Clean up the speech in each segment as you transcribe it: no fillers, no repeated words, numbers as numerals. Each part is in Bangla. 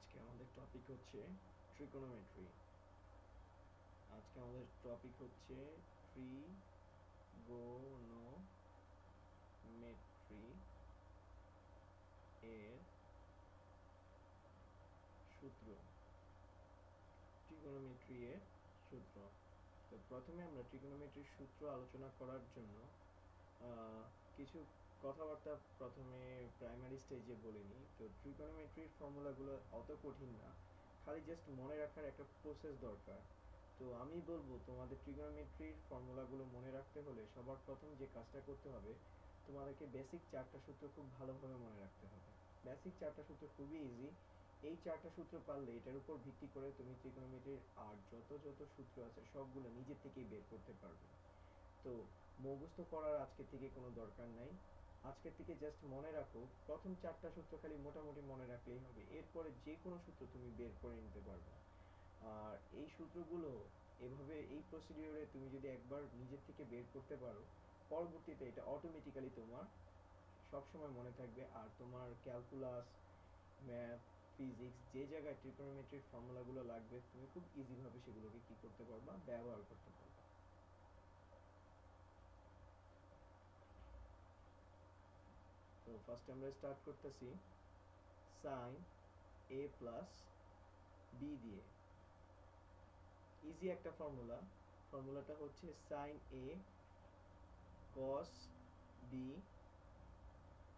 আজকে আমাদের টপিক হচ্ছে ট্রিগোনোমেট্রি। আজকে আমাদের টপিক হচ্ছে ট্রিগোনোমেট্রি এর সূত্র। ট্রিগোনোমেট্রি এর সূত্র। তো প্রথমে আমরা ট্রিগোনোমেট্রির সূত্র আলোচনা করার জন্য কিছু কথাবার্তা প্রথমে প্রাইমারি স্টেজে বলে নিই। তো ট্রিগোনোমেট্রির ফর্মুলাগুলো অত কঠিন না, খালি জাস্ট মনে রাখার একটা প্রসেস দরকার। তো আমি বলবো তোমাদের ট্রিগোনোমেট্রির ফর্মুলাগুলো মনে রাখতে হলে সবার প্রথম যে কাজটা করতে হবে, তোমাদেরকে বেসিক চারটা সূত্র খুব ভালোভাবে মনে রাখতে হবে। বেসিক চারটা সূত্র খুবই ইজি। এই চারটা সূত্র পারলে এটার উপর ভিত্তি করে তুমি ট্রিগোনোমেট্রির আর যত সূত্র আছে সবগুলো নিজে থেকেই বের করতে পারবে। তো মুখস্থ করার আজকে থেকে কোনো দরকার নাই। আজকের থেকে জাস্ট মনে রাখো, প্রথম চারটা সূত্র খালি মোটামুটি মনে রাখলেই হবে, এরপরে যে কোনো সূত্র তুমি বের করে নিতে পারবে। আর এই সূত্রগুলো এভাবে এই প্রসিডিওরে তুমি যদি একবার নিজের থেকে বের করতে পারো, পরবর্তীতে এটা অটোমেটিক্যালি তোমার সবসময় মনে থাকবে। আর তোমার ক্যালকুলাস, ম্যাথ, ফিজিক্স যে জায়গায় ট্রিগোনোমেট্রির ফর্মুলাগুলো লাগবে তুমি খুব ইজিভাবে সেগুলোকে কি করতে পারবা, ব্যবহার করতে পারবা। তো ফার্স্ট আমরা স্টার্ট করতেছি সাইন এ প্লাস বি দিয়ে। ইজি একটা ফর্মুলা। ফর্মুলাটা হচ্ছে সাইন এ কস বি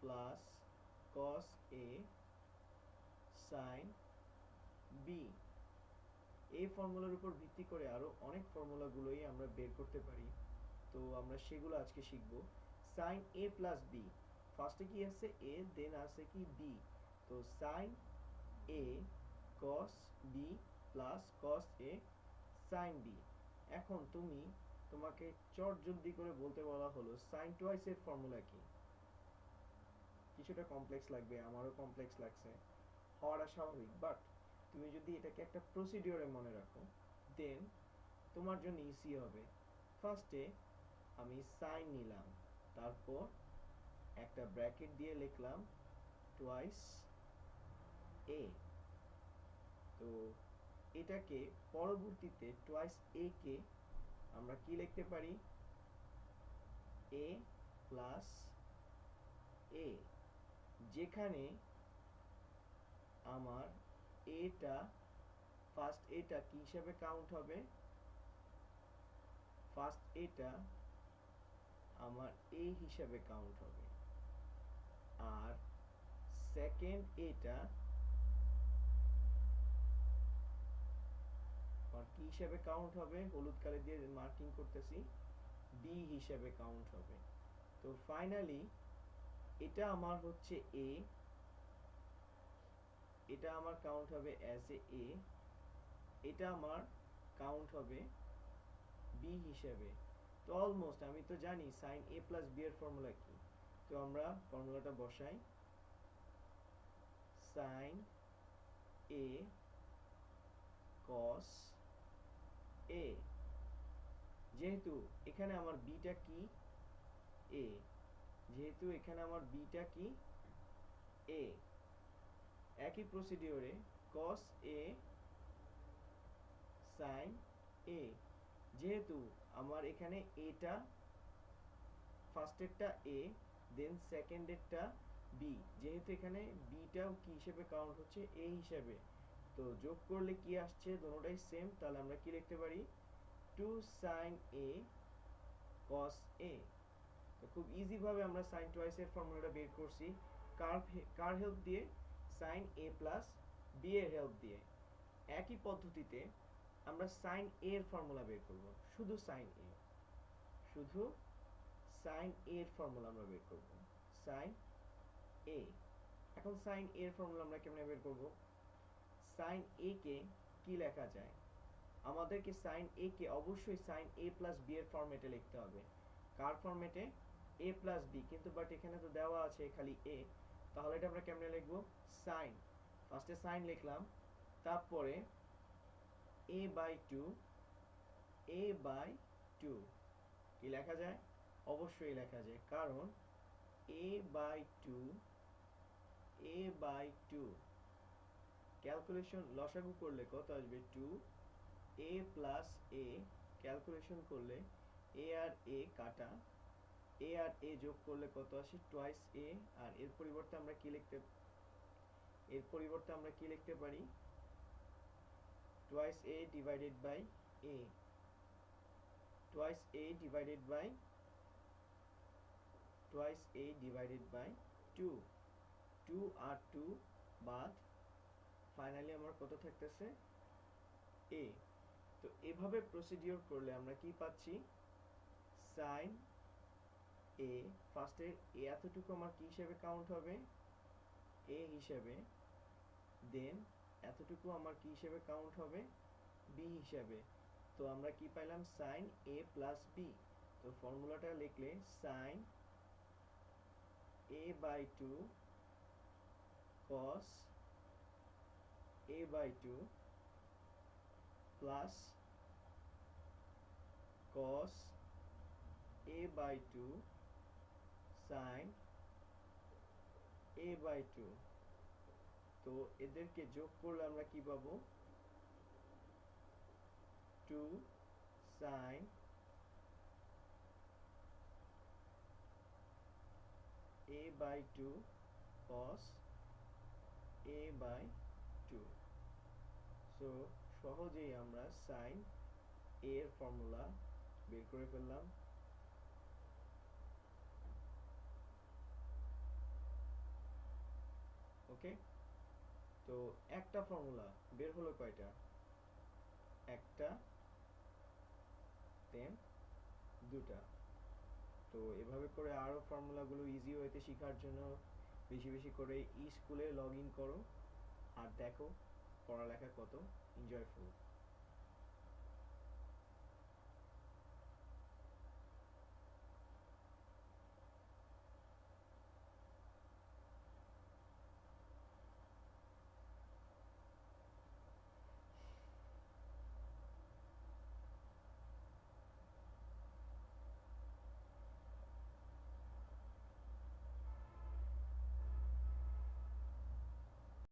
প্লাস কস এ সাইন বি। এই ফর্মুলার উপর ভিত্তি করে আরো অনেক ফর্মুলাগুলোই আমরা বের করতে পারি। তো আমরা সেগুলো আজকে শিখব। সাইন এ প্লাস বি, ফার্স্টে কি আছে এ, দেন আছে কি বি। তো সাইন এ কস বি প্লাস কস এ সাইন বি। এখন তোমাকে চট জলদি করে বলতে বলা হলো সাইন টুয়াইস এর ফর্মুলা কি। কিছুটা কমপ্লেক্স লাগবে, আমারও কমপ্লেক্স লাগছে, হওয়াটা স্বাভাবিক। বাট তুমি যদি এটাকে একটা প্রসিডিওরে মনে রাখো, দেন তোমার জন্য ইজি হবে। ফার্স্টে আমি সাইন নিলাম, তারপর একটা ব্র্যাকেট দিয়ে লিখলাম টুয়াইস এ। তো এটাকে পরবর্তীতে টুয়াইস এ কে আমরা কি লিখতে পারি, এ প্লাস এ, যেখানে আমার এটা ফার্স্ট এটা কি হিসাবে কাউন্ট হবে, ফার্স্ট এটা আমার এ হিসাবে কাউন্ট হবে, আর সেকেন্ড এটা আর কি হিসাবে কাউন্ট হবে, হলুদ কালি দিয়ে মার্কিং করতেছি, বি হিসাবে কাউন্ট হবে। তো ফাইনালি এটা আমার হচ্ছে এ, এটা আমার কাউন্ট হবে অ্যাজ এ, এটা আমার কাউন্ট হবে বি হিসাবে। তো অলমোস্ট আমি তো জানি সাইন এ প্লাস বি এর ফর্মুলা কি। তো আমরা ফর্মুলাটা বসাই, সাইন এ কস এ, যেহেতু এখানে আমার বিটা কি এ, যেহেতু এখানে আমার বিটা কি এ, একই প্রসিডিওরে কস এ সাইন এ, যেহেতু আমার এখানে এটা ফার্স্টেরটা এ, দেন সেকেন্ডেরটা বি, যেহেতু এখানে বিটাও কি হিসেবে কাউন্ট হচ্ছে এ হিসেবে, তো যোগ করলে কি আসছে, দুটোটাই সেম, তাহলে আমরা কি লিখতে পারি, টু সাইন এ কস এ। তো খুব ইজি ভাবে আমরা সাইন টুয়াইস এর ফর্মুলাটা বের করছি। কার হেল্প দিয়ে, সাইন এ প্লাস বি এর হেল্প দিয়ে। একই পদ্ধতিতে আমরা সাইন এ এর ফর্মুলা বের করব, শুধু সাইন এ, শুধু সাইন এ এর ফর্মুলা আমরা বের করব, সাইন এ। এখন সাইন এ এর ফর্মুলা আমরা কেমনে বের করব, সাইন এ কে কি লেখা যায়, আমাদেরকে সাইন এ কে অবশ্যই সাইন এ প্লাস বি এর ফরম্যাটে লিখতে হবে। কার ফরম্যাটে, এ প্লাস বি, কিন্তু বাট এখানে তো দেওয়া আছে খালি এ, তাহলে এটা আমরা কেমনে লিখবো, সাইন, ফার্স্টে সাইন লিখলাম, তারপরে a by two, a by two কি লেখা যায়, অবশ্যই লেখা যায়, কারণ a by two, a by two calculation লসাগু করলে কত আসবে 2a প্লাস a, ক্যালকুলেশন করলে a আর a কাটা, a আর a যোগ করলে কত আসে টোয়াইস a, আর এর পরিবর্তে আমরা কি লিখতে পারি twice a divided by a, twice a divided by 2, 2 আর 2 বাদ, ফাইনালি আমার কত থাকতেছে a। তো এভাবে প্রসিডিওর করলে আমরা কি পাচ্ছি সাইন a, ফার্স্টে এতটুকু আমার কি হিসেবে কাউন্ট হবে a হিসেবে, দেন এতটুকু আমার কি হিসেবে কাউন্ট হবে b হিসেবে। তো আমরা কি পাইলাম সাইন a প্লাস b। তো ফর্মুলাটা লিখলে sine a by 2 cos a by 2 plus cos a by 2 sin a by 2। তো এদেরকে যোগ করলে আমরা কি পাবো 2 sin a by 2 cos a by 2। So সহজেই আমরা sin a এর ফর্মুলা বের করে ফেললাম। ওকে, তো একটা ফর্মুলা বের হলো কয়টা, একটা, দেন দুটা। তো এভাবে করে আরো ফর্মুলাগুলো ইজি ওয়েতে শেখার জন্য বেশি বেশি করে স্কুলে লগ ইন করো আর দেখো পড়ালেখা কত এনজয়ফুল।